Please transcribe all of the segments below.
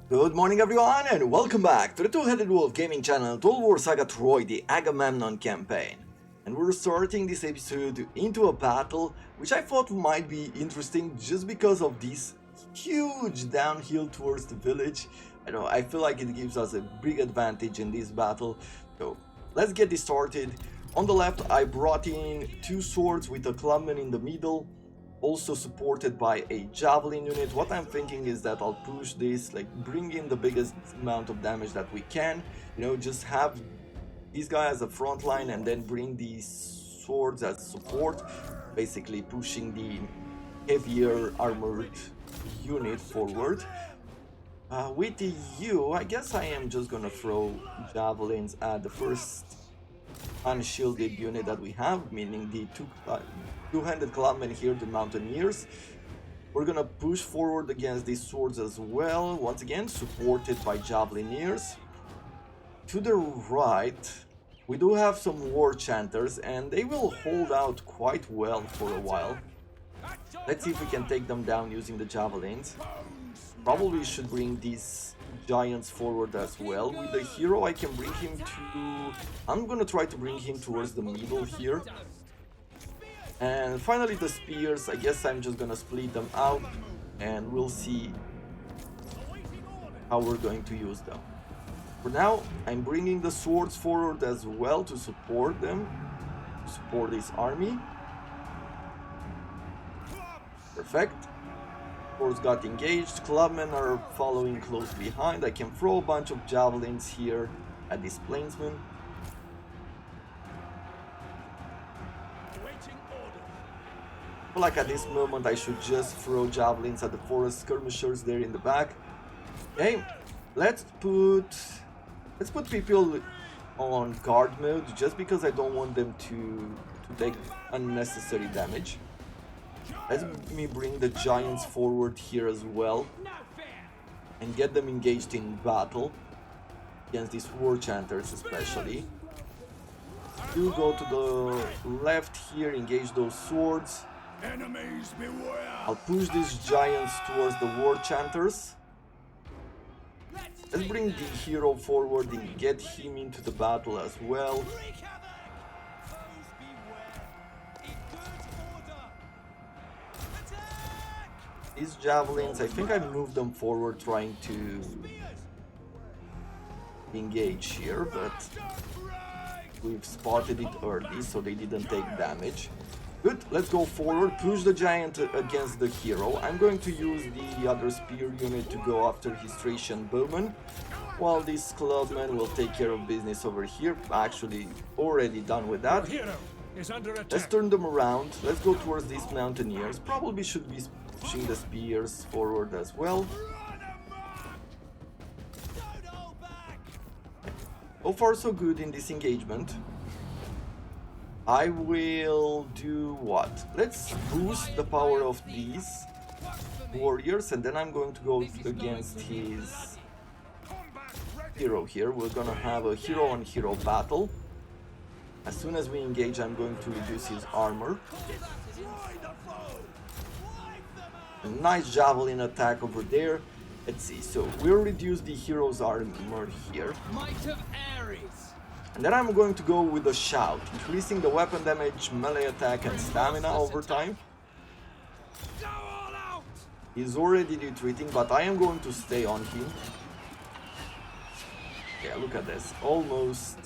Good morning everyone and welcome back to the Two-Headed Wolf gaming channel Total War Saga Troy, the Agamemnon campaign. And we're starting this episode into a battle which I thought might be interesting just because of this huge downhill towards the village. I feel like it gives us a big advantage in this battle. So let's get this started. On the left I brought in two swords with a clubman in the middle, also supported by a javelin unit. What I'm thinking is that I'll push this, like bring in the biggest amount of damage that we can, just have these guys as a front line and then bring these swords as support, basically pushing the heavier armored unit forward. With the U, I guess I am just gonna throw javelins at the first unshielded unit that we have, meaning the two-handed clubmen here, the mountaineers. We're gonna push forward against these swords as well, once again supported by javelineers. To the right we do have some war chanters and they will hold out quite well for a while. Let's see if we can take them down using the javelins. Probably should bring these giants forward as well. With the hero I can bring him to... I'm gonna try to bring him towards the middle here. And finally the spears, I guess I'm just gonna split them out and we'll see how we're going to use them. For now, I'm bringing the swords forward as well to support them, to support this army. Perfect. Swords got engaged, clubmen are following close behind. I can throw a bunch of javelins here at this plainsman. I feel like at this moment I should just throw javelins at the forest skirmishers there in the back. Okay, let's put people on guard mode just because I don't want them to take unnecessary damage. Let me bring the giants forward here as well and get them engaged in battle against these war chanters especially. You go to the left here, engage those swords. Enemies beware. I'll push these giants towards the war chanters. Let's bring the hero forward and get him into the battle as well. These javelins, I think I moved them forward trying to engage here, but we've spotted it early so they didn't take damage. Good, let's go forward, push the giant against the hero. I'm going to use the other spear unit to go after his Thracian bowman, while this clubman will take care of business over here. Actually, already done with that. Let's turn them around, let's go towards these mountaineers. Probably should be pushing the spears forward as well. So far so good in this engagement. I will do what? Let's boost the power of these warriors and then I'm going to go against his hero here. We're gonna have a hero on hero battle. As soon as we engage, I'm going to reduce his armor. A nice javelin attack over there. Let's see, so we'll reduce the hero's armor here. And then I'm going to go with a shout, increasing the weapon damage, melee attack and stamina over time. He's already retreating, but I am going to stay on him. Yeah, look at this, almost.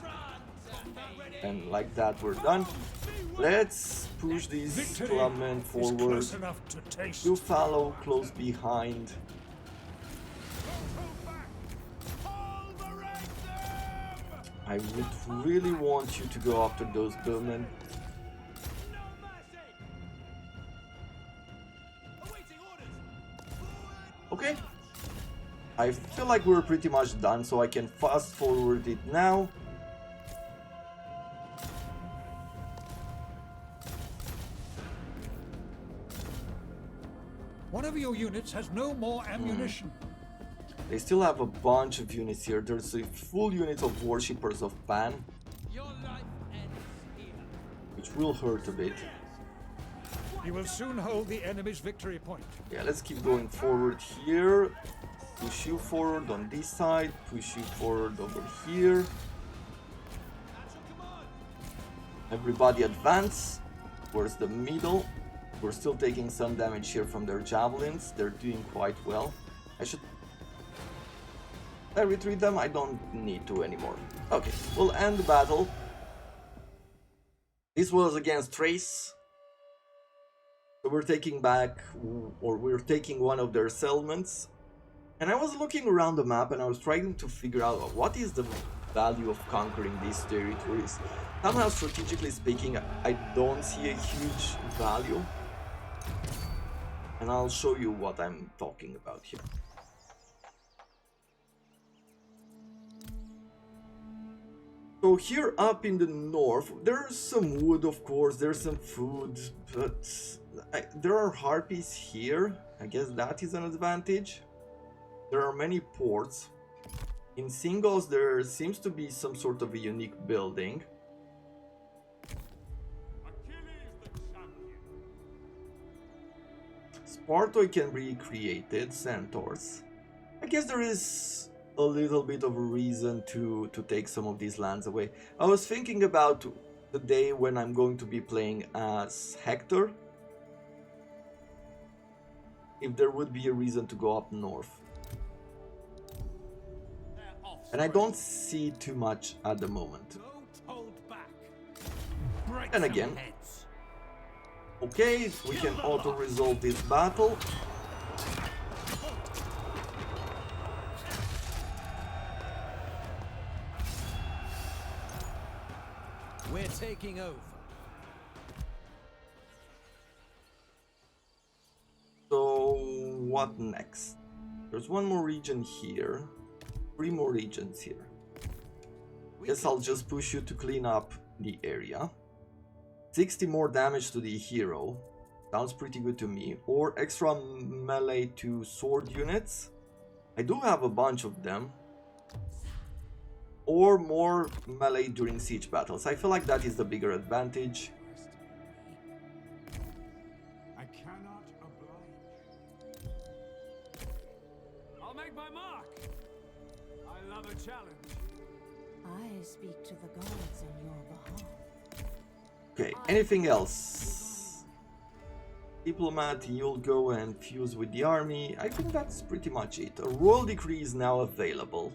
And like that we're done. Let's push these clubmen forward. You follow close behind. I would really want you to go after those bowmen. Okay. I feel like we're pretty much done, so I can fast forward it now. One of your units has no more ammunition. They still have a bunch of units here. There's a full unit of worshippers of Pan, which will hurt a bit. You will soon hold the enemy's victory point. Yeah, let's keep going forward here. Push you forward on this side, push you forward over here. Everybody advance towards the middle. We're still taking some damage here from their javelins. They're doing quite well. Should I retreat them? I don't need to anymore. Okay, we'll end the battle. This was against Trace. So we're taking back, or we're taking one of their settlements. And I was looking around the map and I was trying to figure out what is the value of conquering these territories. Somehow, strategically speaking, I don't see a huge value. And I'll show you what I'm talking about here. So here up in the north, there's some wood, of course, there's some food, but there are harpies here. I guess that is an advantage. There are many ports. In Singles, there seems to be some sort of a unique building. Spartoi can be created, centaurs. I guess there is a little bit of a reason to take some of these lands away. I was thinking about the day when I'm going to be playing as Hector. If there would be a reason to go up north. And I don't see too much at the moment. And again, okay, we can auto-resolve this battle. We're taking over. So, what next? There's one more region here. 3 more regions here. Guess I'll just push you to clean up the area. 60 more damage to the hero. Sounds pretty good to me. Or extra melee to sword units. I do have a bunch of them. Or more melee during siege battles. I feel like that is the bigger advantage. I cannot oblige. I'll make my mark. I love a challenge. I speak to the gods on your behalf. Okay, anything else? Diplomat, you'll go and fuse with the army. I think that's pretty much it. A royal decree is now available.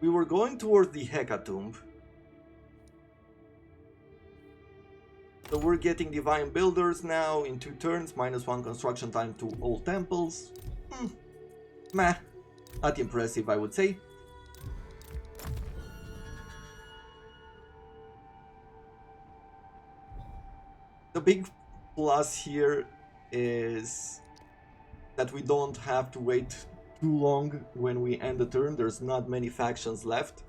We were going towards the Hecatomb. So we're getting Divine Builders now in 2 turns, -1 construction time to all temples. Meh, not impressive, I would say. The big plus here is that we don't have to wait too long when we end the turn. There's not many factions left.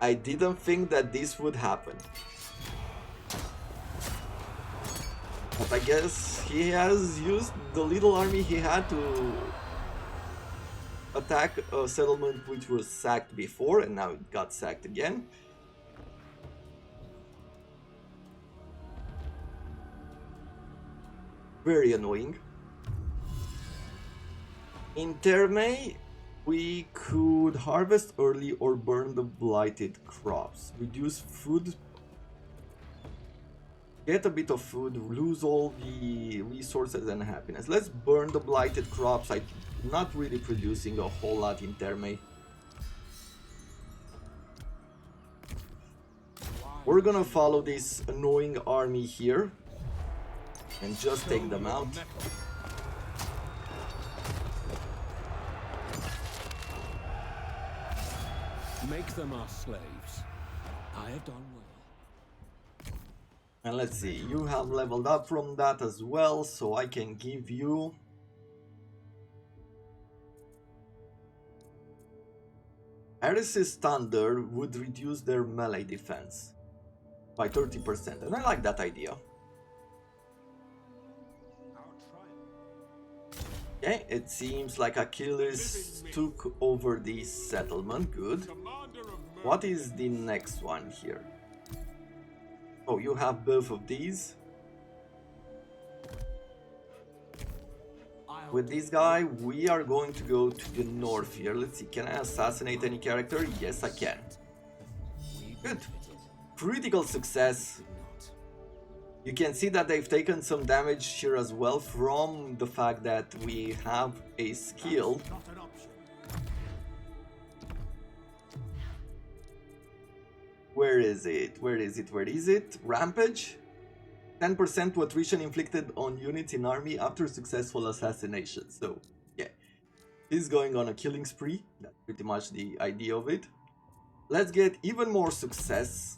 I didn't think that this would happen. But I guess he has used the little army he had to attack a settlement which was sacked before, and now it got sacked again. Very annoying. In Terme, we could harvest early or burn the blighted crops. Reduce food. Get a bit of food, lose all the resources and happiness. Let's burn the blighted crops. I'm not really producing a whole lot in Terme. We're gonna follow this annoying army here and just take them out. Make them our slaves. I have done well. And let's see, you have leveled up from that as well, so I can give you Ares' Thunder would reduce their melee defense by 30%, and I like that idea. Okay, it seems like Achilles took over the settlement. Good. What is the next one here? Oh, you have both of these. With this guy, we are going to go to the north here. Let's see, can I assassinate any character? Yes, I can. Good. Critical success. You can see that they've taken some damage here as well from the fact that we have a skill. Where is it? Where is it? Where is it? Rampage? 10% to attrition inflicted on units in army after successful assassination. So, yeah. He's going on a killing spree. That's pretty much the idea of it. Let's get even more success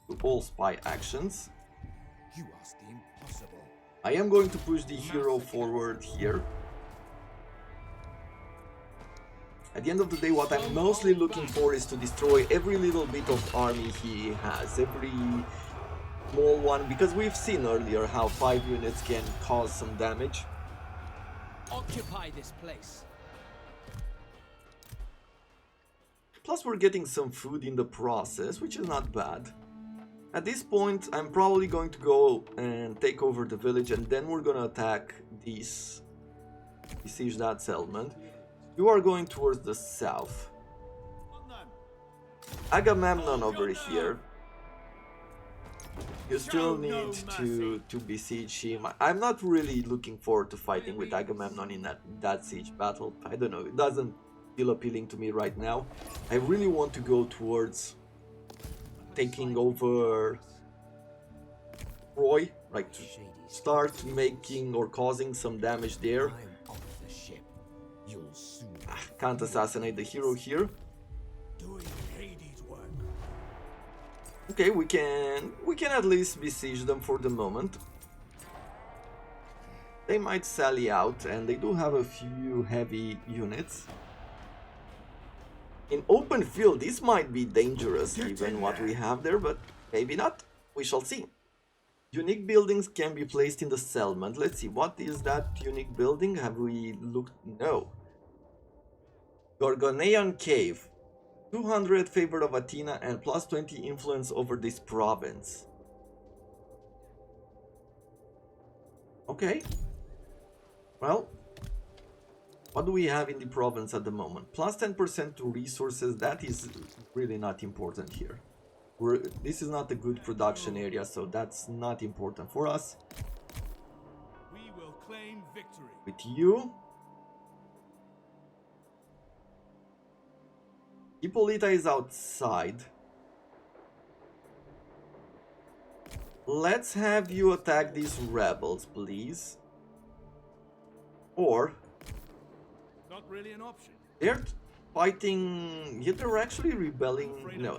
to all spy actions. You ask the impossible. I am going to push the hero forward here. At the end of the day, what I'm mostly looking for is to destroy every little bit of army he has, every small one, because we've seen earlier how 5 units can cause some damage. Occupy this place. Plus we're getting some food in the process, which is not bad. At this point, I'm probably going to go and take over the village, and then we're gonna attack besiege that settlement. You are going towards the south. Agamemnon over here. You still need to besiege him. I'm not really looking forward to fighting with Agamemnon in that siege battle. I don't know, it doesn't feel appealing to me right now. I really want to go towards taking over Troy, like to start making or causing some damage there. Can't assassinate the hero here. Okay, we can at least besiege them for the moment. They might sally out, and they do have a few heavy units. In open field, this might be dangerous given what we have there, but maybe not. We shall see. Unique buildings can be placed in the settlement. Let's see, what is that unique building? Have we looked? No. Gorgonean Cave. 200 favor of Athena and plus 20 influence over this province. Okay. Well, what do we have in the province at the moment? Plus 10% to resources. That is really not important here. This is not a good production area, so that's not important for us. We will claim victory. With you, Hippolyta is outside. Let's have you attack these rebels, please. Or Not really an option. they're fighting. Yeah, they're actually rebelling. No.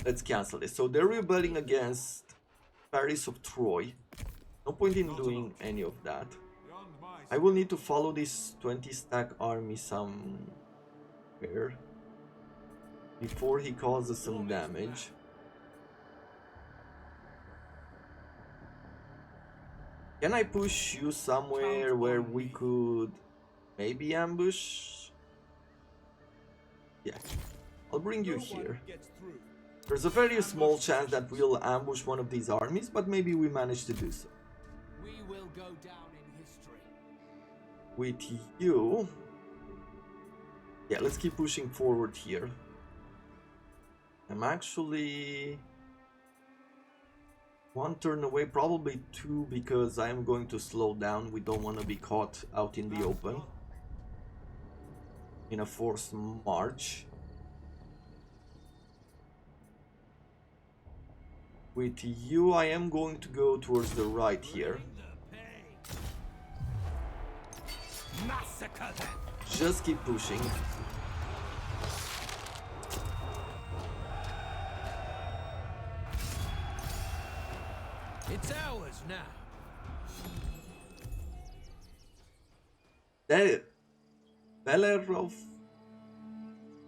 Let's cancel this. So they're rebelling against Paris of Troy. No point in doing any of that. Beyond my I will need to follow this 20 stack army somewhere before he causes some damage. Can I push you somewhere where we could maybe ambush? Yeah, I'll bring you here. gets through. There's a very small chance that we'll ambush one of these armies, but maybe we manage to do so. We will go down in history. With you... Yeah, let's keep pushing forward here. I'm actually... one turn away, probably two, because I'm going to slow down. We don't want to be caught out in the open in a forced march. With you, I am going to go towards the right here. Massacre them. Just keep pushing. It's ours now.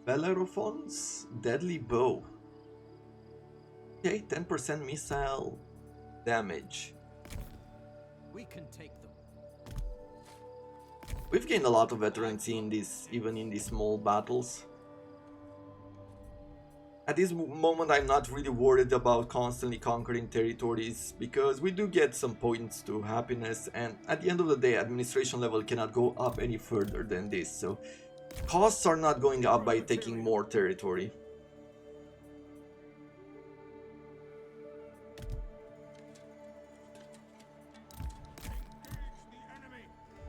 Bellerophon's deadly bow. Okay, 10% missile damage. We can take them. We've gained a lot of veterancy in this, even in these small battles. At this moment I'm not really worried about constantly conquering territories, because we do get some points to happiness, and at the end of the day administration level cannot go up any further than this, so costs are not going up by taking more territory.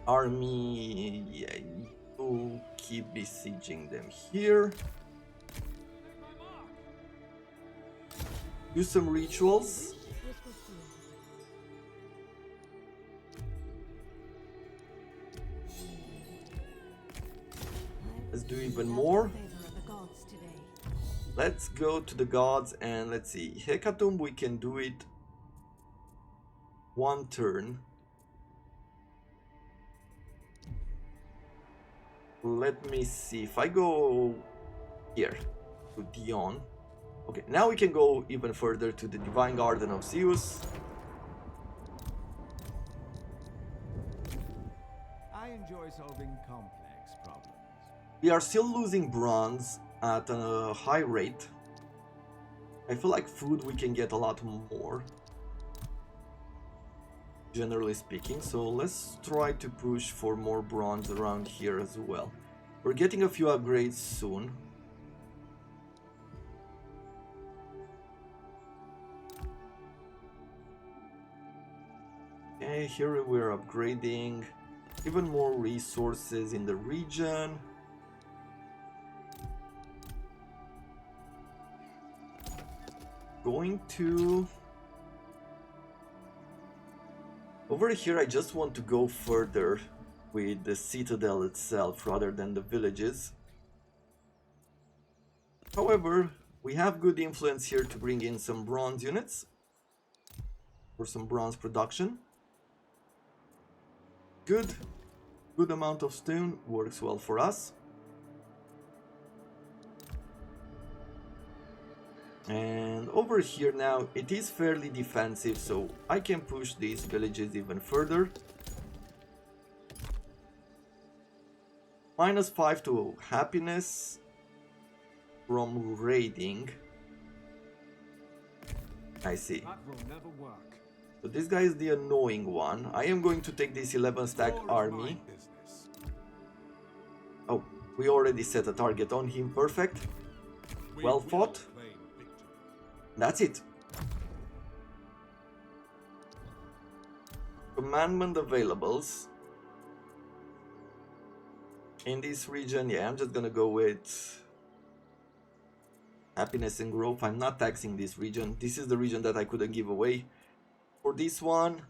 Army, yeah, you keep besieging them here. Do some rituals. Let's do even more. Let's go to the gods and let's see. Hecatomb, we can do it one turn. Let me see if I go here to Dion. Okay, now we can go even further to the Divine Garden of Zeus. I enjoy solving complex problems. We are still losing bronze at a high rate. I feel like food we can get a lot more, generally speaking, so let's try to push for more bronze around here as well. We're getting a few upgrades soon. Okay, here we're upgrading even more resources in the region. Going to... Over here I just want to go further with the citadel itself rather than the villages. However, we have good influence here to bring in some bronze units for some bronze production. Good amount of stone works well for us. And over here now it is fairly defensive, so I can push these villages even further. -5 to happiness from raiding. I see. That will never work. So this guy is the annoying one. I am going to take this 11 stack army. Oh, we already set a target on him. Perfect. Well fought. That's it. Commandment availables. In this region, yeah, I'm just gonna go with happiness and growth. I'm not taxing this region. This is the region that I couldn't give away. For this one,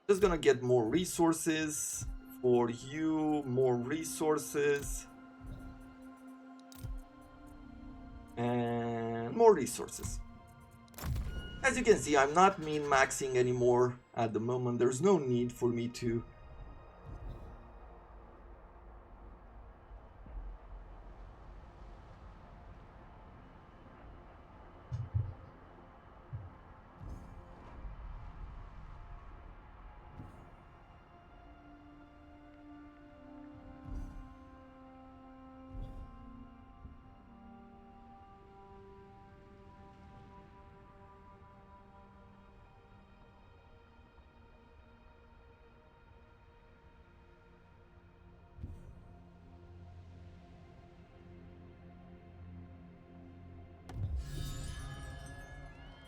just gonna get more resources. For you, more resources. And more resources. As you can see, I'm not min-maxing anymore at the moment. There's no need for me to.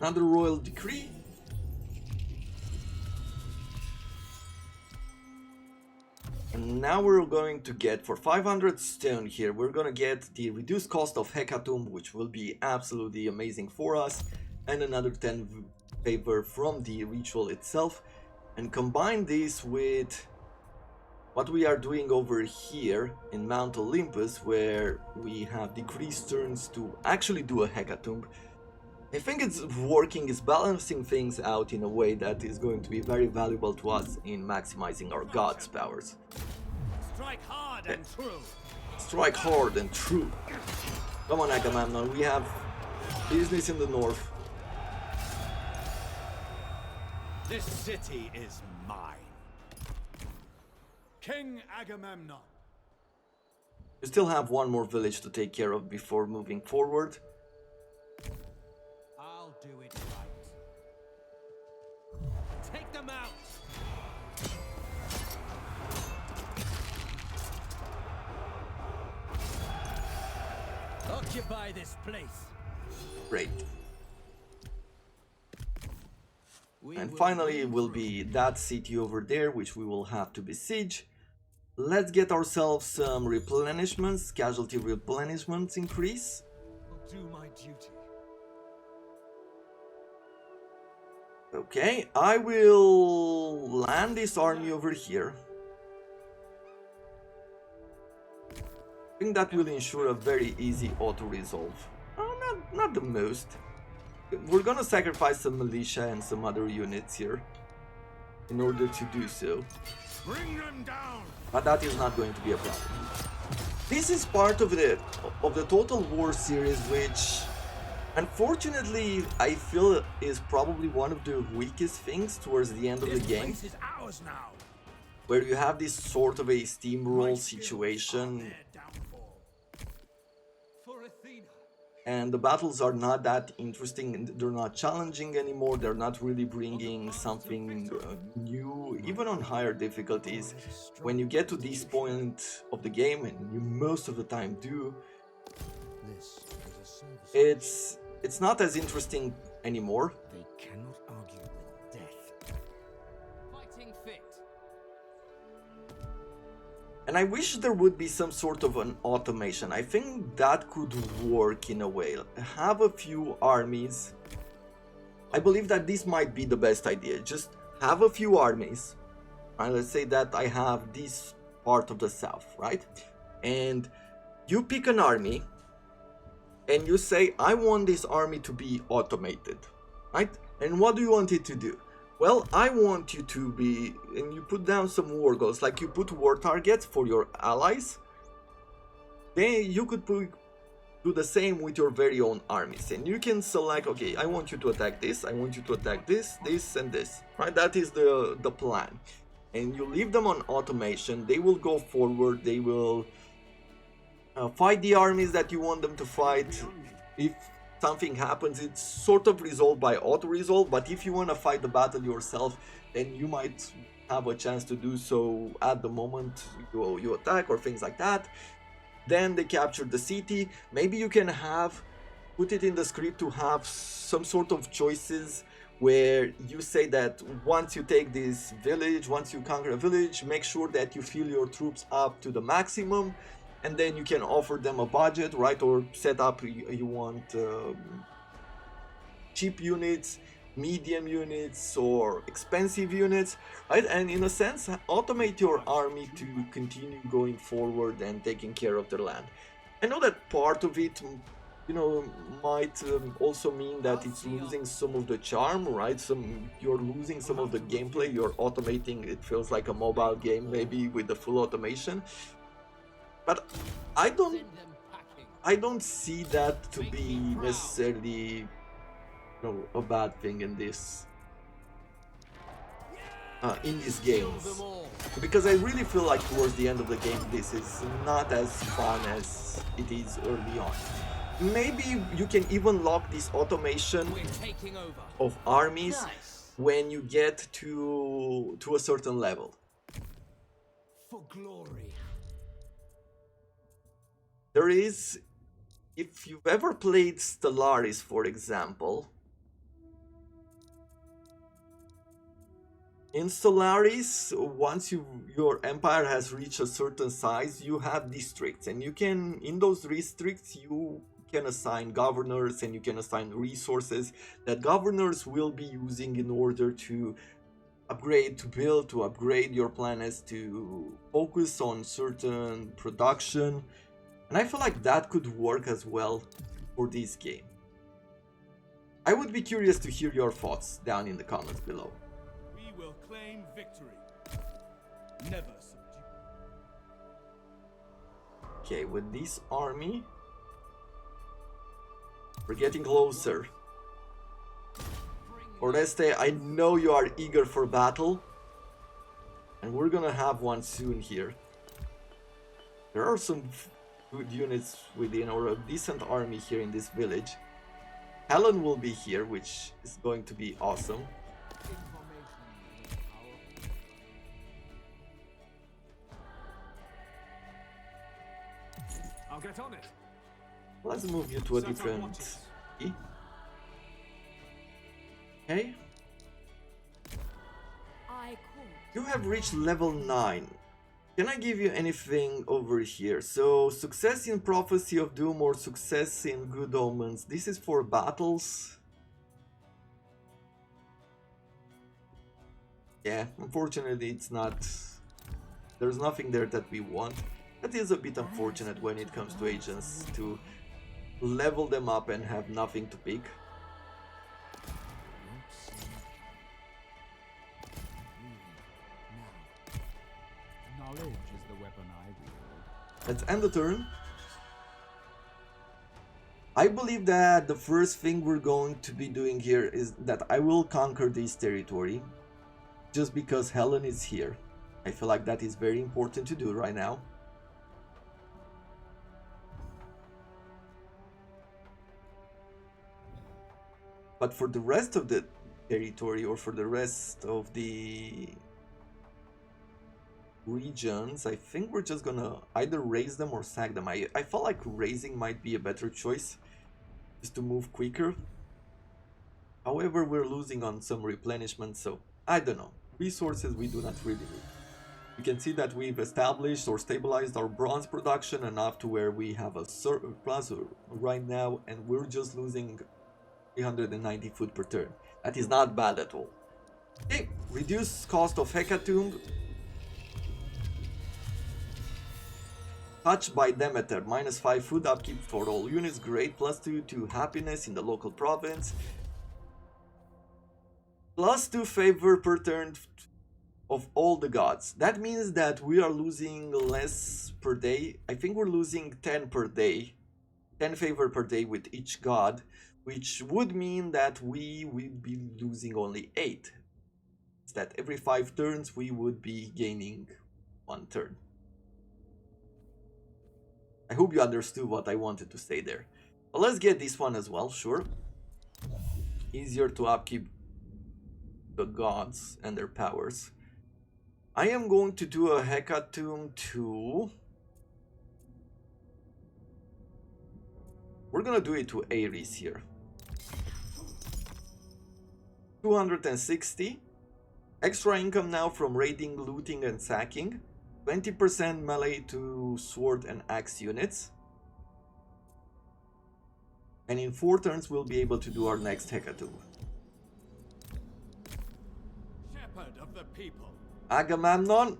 Another royal decree. And now we're going to get, for 500 stone here, we're gonna get the reduced cost of Hecatomb, which will be absolutely amazing for us, and another 10 favor from the ritual itself. And combine this with what we are doing over here in Mount Olympus, where we have decreased turns to actually do a Hecatomb. I think it's working, it's balancing things out in a way that is going to be very valuable to us in maximizing our gods' powers. Strike hard and true. Strike hard and true. Come on, Agamemnon, we have business in the north. This city is mine. King Agamemnon, You still have one more village to take care of before moving forward. I'll do it right. Take them out. Occupy this place. Great. We And will finally win will through. be that city over there, which we will have to besiege. Let's get ourselves some replenishments, casualty replenishments increase. I'll do my duty. Okay, I will land this army over here. I think that will ensure a very easy auto-resolve. Not the most. We're gonna sacrifice some militia and some other units here in order to do so. Bring them down! But that is not going to be a problem. This is part of the Total War series, which unfortunately I feel is probably one of the weakest things towards the end of the This game, place is ours now. where you have this sort of a steamroll situation Their downfall. For Athena. and the battles are not that interesting, and they're not challenging anymore, they're not really bringing something new, even on higher difficulties. When you get to this point of the game, and you most of the time do, This is a service. it's not as interesting anymore. They cannot argue with death. Fighting fit. And I wish there would be some sort of an automation. I think that could work in a way. Have a few armies. I believe that this might be the best idea. Just have a few armies. Right? Let's say that I have this part of the south, right? And you pick an army and you say, I want this army to be automated, right? And what do you want it to do? Well, I want you to be, and you put down some war goals, like you put war targets for your allies. Then you could do the same with your very own armies, and you can select, okay, I want you to attack this, I want you to attack this, this, and this, right? That is the plan. And you leave them on automation, they will go forward, they will fight the armies that you want them to fight. If something happens, it's sort of resolved by auto-resolve, but if you want to fight the battle yourself, then you might have a chance to do so at the moment you attack or things like that. Then they capture the city. Maybe you can put it in the script to have some sort of choices where you say that once you take this village, once you conquer a village, make sure that you fill your troops up to the maximum, and then you can offer them a budget, right? Or set up, you want cheap units, medium units, or expensive units, right? And in a sense, automate your army to continue going forward and taking care of their land. I know that part of it, might also mean that it's losing some of the charm, right? You're losing some of the gameplay. You're automating. It feels like a mobile game, maybe with the full automation. But I Send them packing. don't see that to be necessarily, a bad thing in these Kill games, them all. because I really feel like towards the end of the game this is not as fun as it is early on. Maybe you can even lock this automation We're taking over. of armies Nice. when you get to a certain level. For glory. There is, if you've ever played Stellaris, for example, in Stellaris, once your empire has reached a certain size, you have districts, and in those districts, you can assign governors and you can assign resources that governors will be using in order to upgrade your planets, to focus on certain production. And I feel like that could work as well for this game. I would be curious to hear your thoughts down in the comments below. We will claim victory. Never subdue. Okay, with this army, we're getting closer. Oreste, I know you are eager for battle, and we're gonna have one soon here. There are some good units within, or a decent army here in this village. Helen will be here, which is going to be awesome. I'll get on it. Let's move you to a different key. Okay. I call. You have reached level 9. Can I give you anything over here? So, success in Prophecy of Doom or success in Good Omens. This is for battles. Yeah, unfortunately it's not... There's nothing there that we want. That is a bit unfortunate when it comes to agents, to level them up and have nothing to pick. Knowledge is the weapon I wield. Let's end the turn. I believe that the first thing we're going to be doing here is that I will conquer this territory. Just because Helen is here. I feel like that is very important to do right now. But for the rest of the territory, or for the rest of the regions, I think we're just gonna either raise them or sack them. I felt like raising might be a better choice, just to move quicker. However, we're losing on some replenishment, so I don't know. Resources we do not really need. You can see that we've established or stabilized our bronze production enough to where we have a surplus right now, and we're just losing 390 food per turn. That is not bad at all. Okay, reduce cost of Hecatomb. Touch by Demeter, -5 food upkeep for all units, great, +2 to happiness in the local province, +2 favor per turn of all the gods. That means that we are losing less per day. I think we're losing 10 per day, 10 favor per day with each god, which would mean that we would be losing only 8. It's that every 5 turns we would be gaining 1 turn. I hope you understood what I wanted to say there. But let's get this one as well, sure. Easier to upkeep the gods and their powers. I am going to do a Hecatomb to... We're gonna do it to Ares here. 260. Extra income now from raiding, looting and sacking. 20% melee to sword and axe units. And in 4 turns we'll be able to do our next Hecatomb. Shepherd of the people. Agamemnon.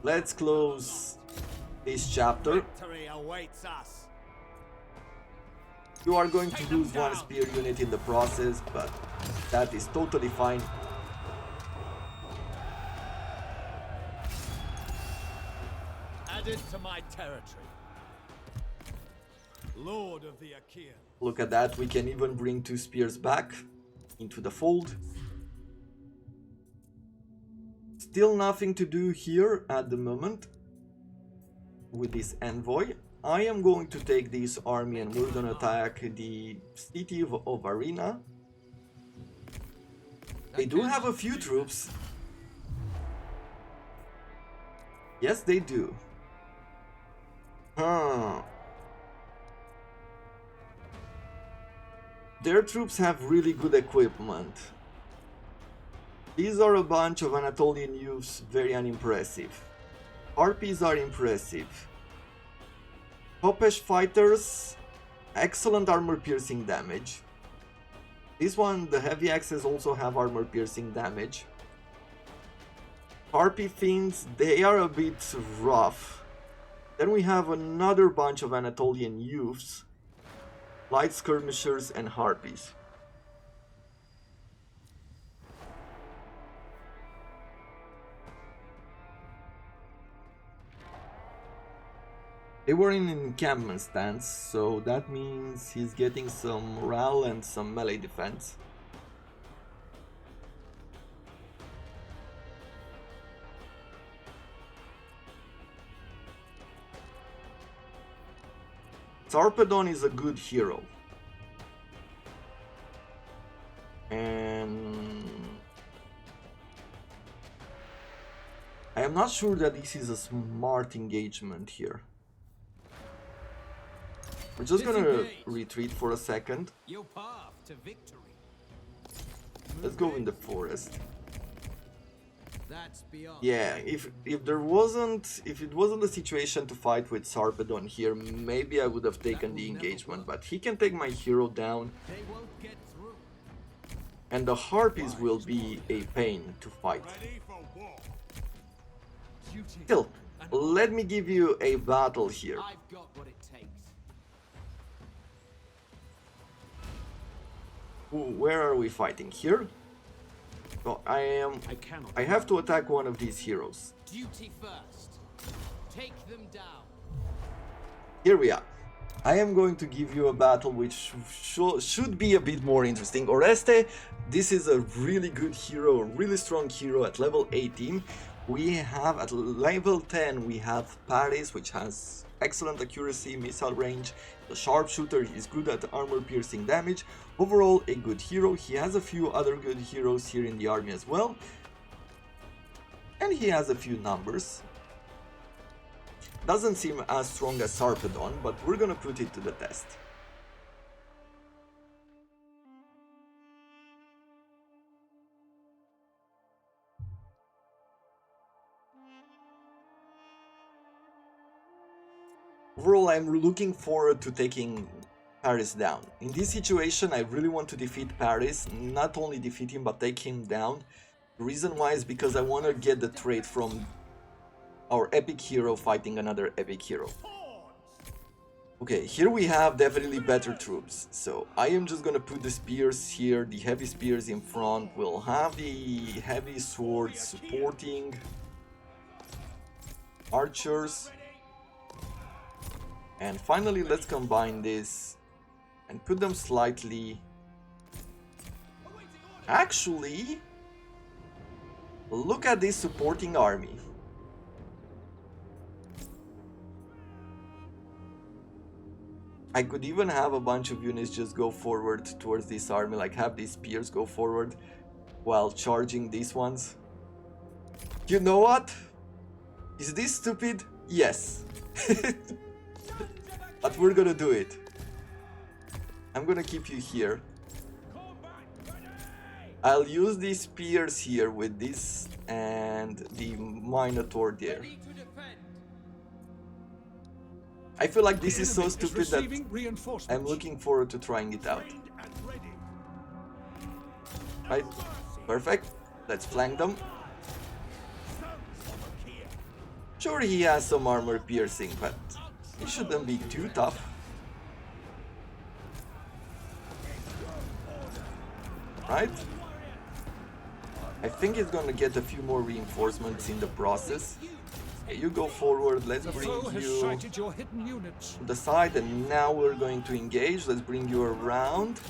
Let's close this chapter. Victory awaits us. You are going to lose 1 spear unit in the process, but that is totally fine. Added to my territory. Lord of the Achaeans. Look at that, we can even bring 2 spears back into the fold. Still nothing to do here at the moment with this envoy. I am going to take this army and we're gonna attack the city of Arena. They do have a few troops. Yes, they do. Their troops have really good equipment. These are a bunch of Anatolian youths, very unimpressive. Harpies are impressive. Kopesh fighters, excellent armor piercing damage. This one, the heavy axes also have armor piercing damage. Harpy fiends, they are a bit rough. Then we have another bunch of Anatolian youths, light skirmishers and harpies. They were in an encampment stance, so that means he's getting some morale and some melee defense. Sarpedon is a good hero. And I am not sure that this is a smart engagement here. We're just gonna retreat for a second. Your path to victory. Let's go in the forest. That's beyond. Yeah, if it wasn't a situation to fight with Sarpedon here, maybe I would have taken the engagement, but he can take my hero down, They won't get through. and the Harpies will be a pain to fight. Ready for war. Duty. Still, let me give you a battle here. I've got what it takes. Where are we fighting? Here? So I have to attack one of these heroes. Duty first. Take them down. Here we are. I am going to give you a battle which should be a bit more interesting. Oreste, this is a really good hero, a really strong hero at level 18. We have at level 10, we have Paris, which has excellent accuracy, missile range. The sharpshooter is good at armor piercing damage. Overall, a good hero. He has a few other good heroes here in the army as well. And he has a few numbers. Doesn't seem as strong as Sarpedon, but we're gonna put it to the test. Overall, I'm looking forward to taking Paris down. In this situation, I really want to defeat Paris, not only defeat him, but take him down. The reason why is because I want to get the trait from our epic hero fighting another epic hero. Okay, here we have definitely better troops, so I am just gonna put the spears here, the heavy spears in front. We'll have the heavy swords supporting archers. And finally, let's combine this and put them slightly... Actually, look at this supporting army. I could even have a bunch of units just go forward towards this army, like have these spears go forward while charging these ones. You know what? Is this stupid? Yes. But we're gonna do it. I'm gonna keep you here. I'll use these spears here with this and the Minotaur there. I feel like this is so stupid that I'm looking forward to trying it out. Right? Perfect. Let's flank them. Sure, he has some armor piercing, but it shouldn't be too tough. Right? I think he's gonna get a few more reinforcements in the process. Okay, you go forward, let's bring you to the side, and now we're going to engage. Let's bring you around.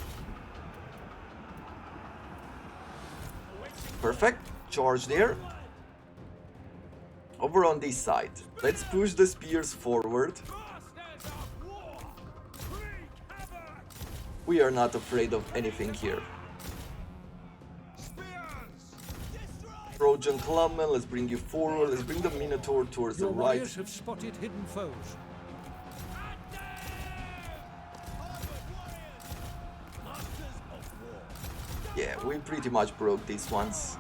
Perfect. Charge there. Over on this side. Let's push the spears forward. We are not afraid of anything here. Trojan Clubman, let's bring you forward. Let's bring the Minotaur towards the right. Warriors have spotted hidden foes. Yeah, we pretty much broke these ones.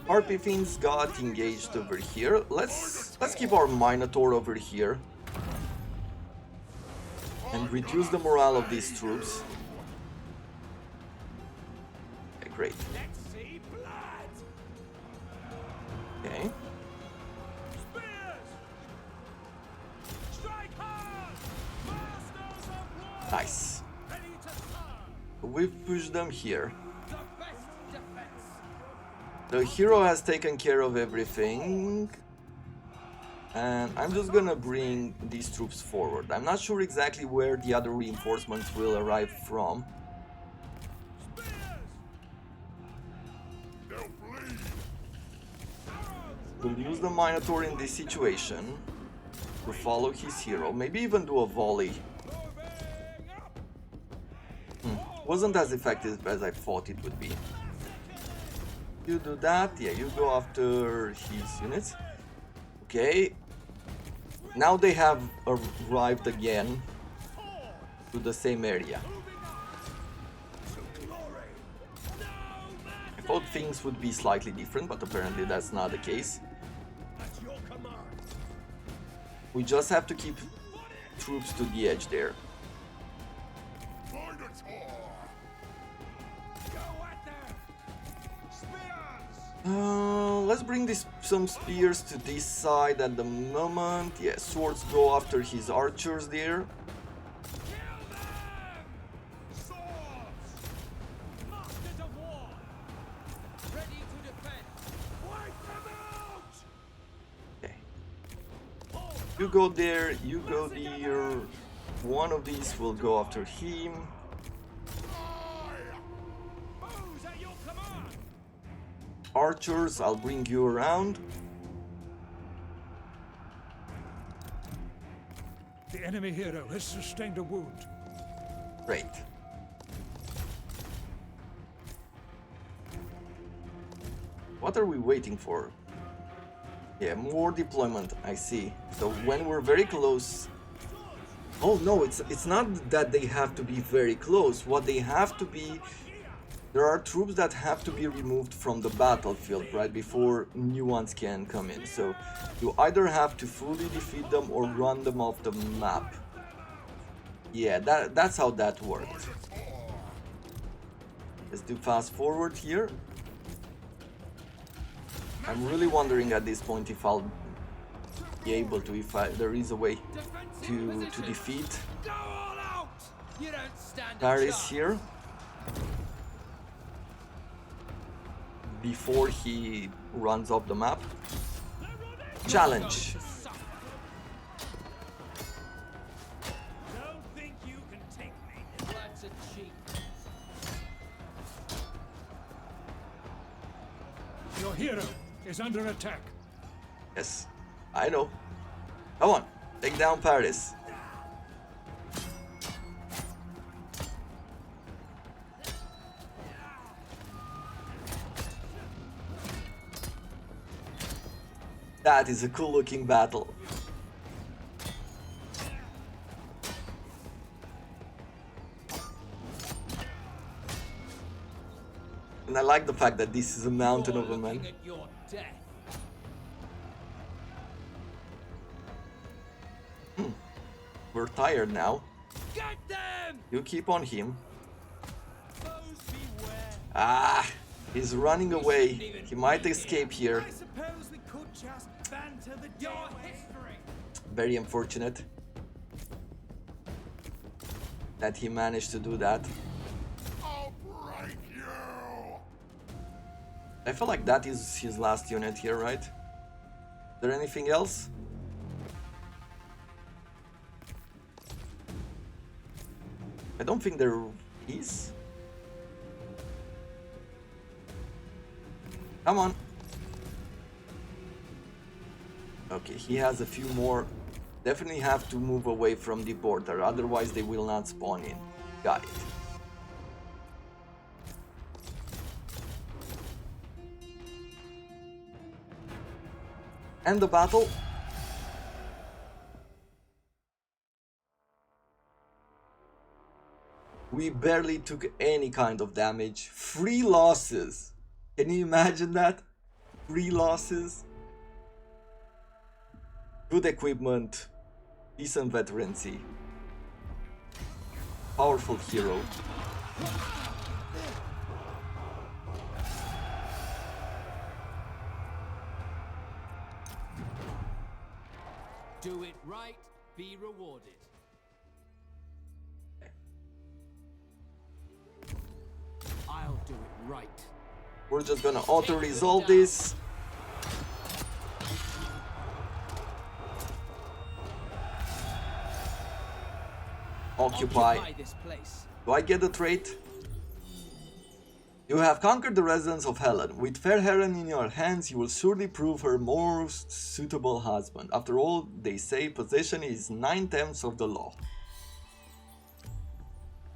Harpy Fiends got engaged over here. Let's keep our Minotaur over here and reduce the morale of these troops. Okay, great. Okay. Nice. We've pushed them here. The hero has taken care of everything. And I'm just gonna bring these troops forward. I'm not sure exactly where the other reinforcements will arrive from. We'll use the Minotaur in this situation to follow his hero, maybe even do a volley. Wasn't as effective as I thought it would be. You do that, yeah, you go after his units. Okay. Now they have arrived again to the same area. I thought things would be slightly different, but apparently that's not the case. We just have to keep troops to the edge there. Let's bring some spears to this side at the moment. Yeah, swords go after his archers there. Okay. You go there, you go there. One of these will go after him. Archers, I'll bring you around. The enemy hero has sustained a wound. Great. What are we waiting for? Yeah, more deployment, I see. So when we're very close... Oh no, it's not that they have to be very close. What they have to be... There are troops that have to be removed from the battlefield, right, before new ones can come in. So you either have to fully defeat them or run them off the map. Yeah, that's how that works. Let's do fast forward here. I'm really wondering at this point if I'll be able to, if there is a way to defeat Paris here before he runs off the map. Challenge. Your hero is under attack. Yes, I know. Come on, take down Paris. That is a cool looking battle. And I like the fact that this is a mountain of a man. We're tired now. You keep on him. Ah, he's running away. He might escape here. Very unfortunate that he managed to do that. I feel like that is his last unit here, right? Is there anything else? I don't think there is. Come on. Okay, he has a few more. Definitely have to move away from the border, otherwise they will not spawn in. Got it. End the battle. We barely took any kind of damage. 3 losses. Can you imagine that? 3 losses. Good equipment. Decent veterancy. Powerful hero. Do it right, be rewarded. I'll do it right. We're just gonna auto-resolve this. Occupy. This place. Do I get the trait? You have conquered the residence of Helen. With fair Helen in your hands, you will surely prove her most suitable husband. After all, they say possession is 9/10 of the law.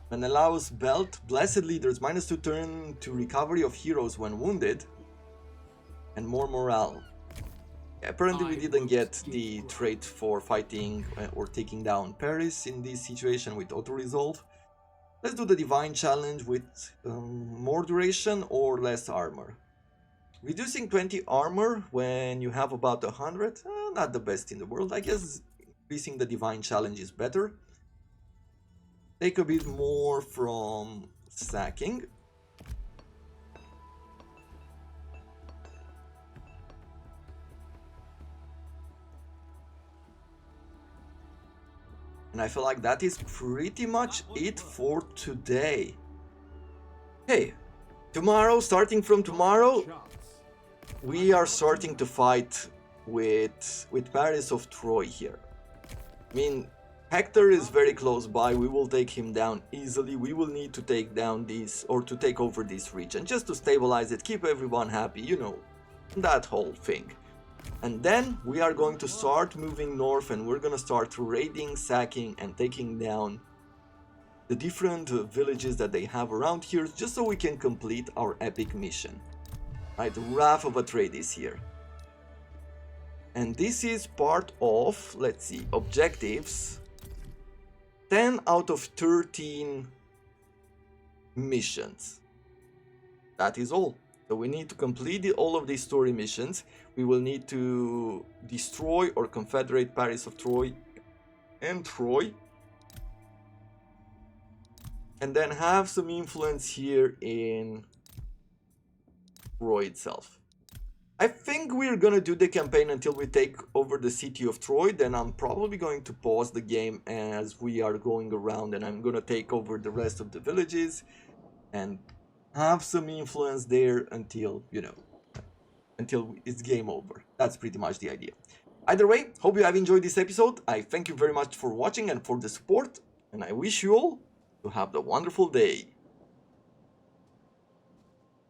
Menelaus belt. Blessed leaders, -2 turn to recovery of heroes when wounded. And more morale. Apparently we didn't get the trait for fighting or taking down Paris in this situation with auto-resolve. Let's do the divine challenge with more duration or less armor. Reducing 20 armor when you have about 100, not the best in the world. I guess increasing the divine challenge is better. Take a bit more from sacking. And I feel like that is pretty much it for today. Hey, tomorrow, starting from tomorrow, we are starting to fight with Paris of Troy here. I mean, Hector is very close by, we will take him down easily. We will need to take down this, or to take over this region, just to stabilize it, keep everyone happy, you know, that whole thing. And then we are going to start moving north, and we're gonna start raiding, sacking, and taking down the different villages that they have around here, just so we can complete our epic mission. Right, Wrath of Atreides here. And this is part of, let's see, objectives. 10 out of 13 missions. That is all. So we need to complete all of these story missions. We will need to destroy or confederate Paris of Troy and Troy. And then have some influence here in Troy itself. I think we're gonna do the campaign until we take over the city of Troy. Then I'm probably going to pause the game as we are going around, and I'm gonna take over the rest of the villages and have some influence there until, you know, until it's game over. That's pretty much the idea. Either way, hope you have enjoyed this episode. I thank you very much for watching and for the support, and I wish you all to have a wonderful day.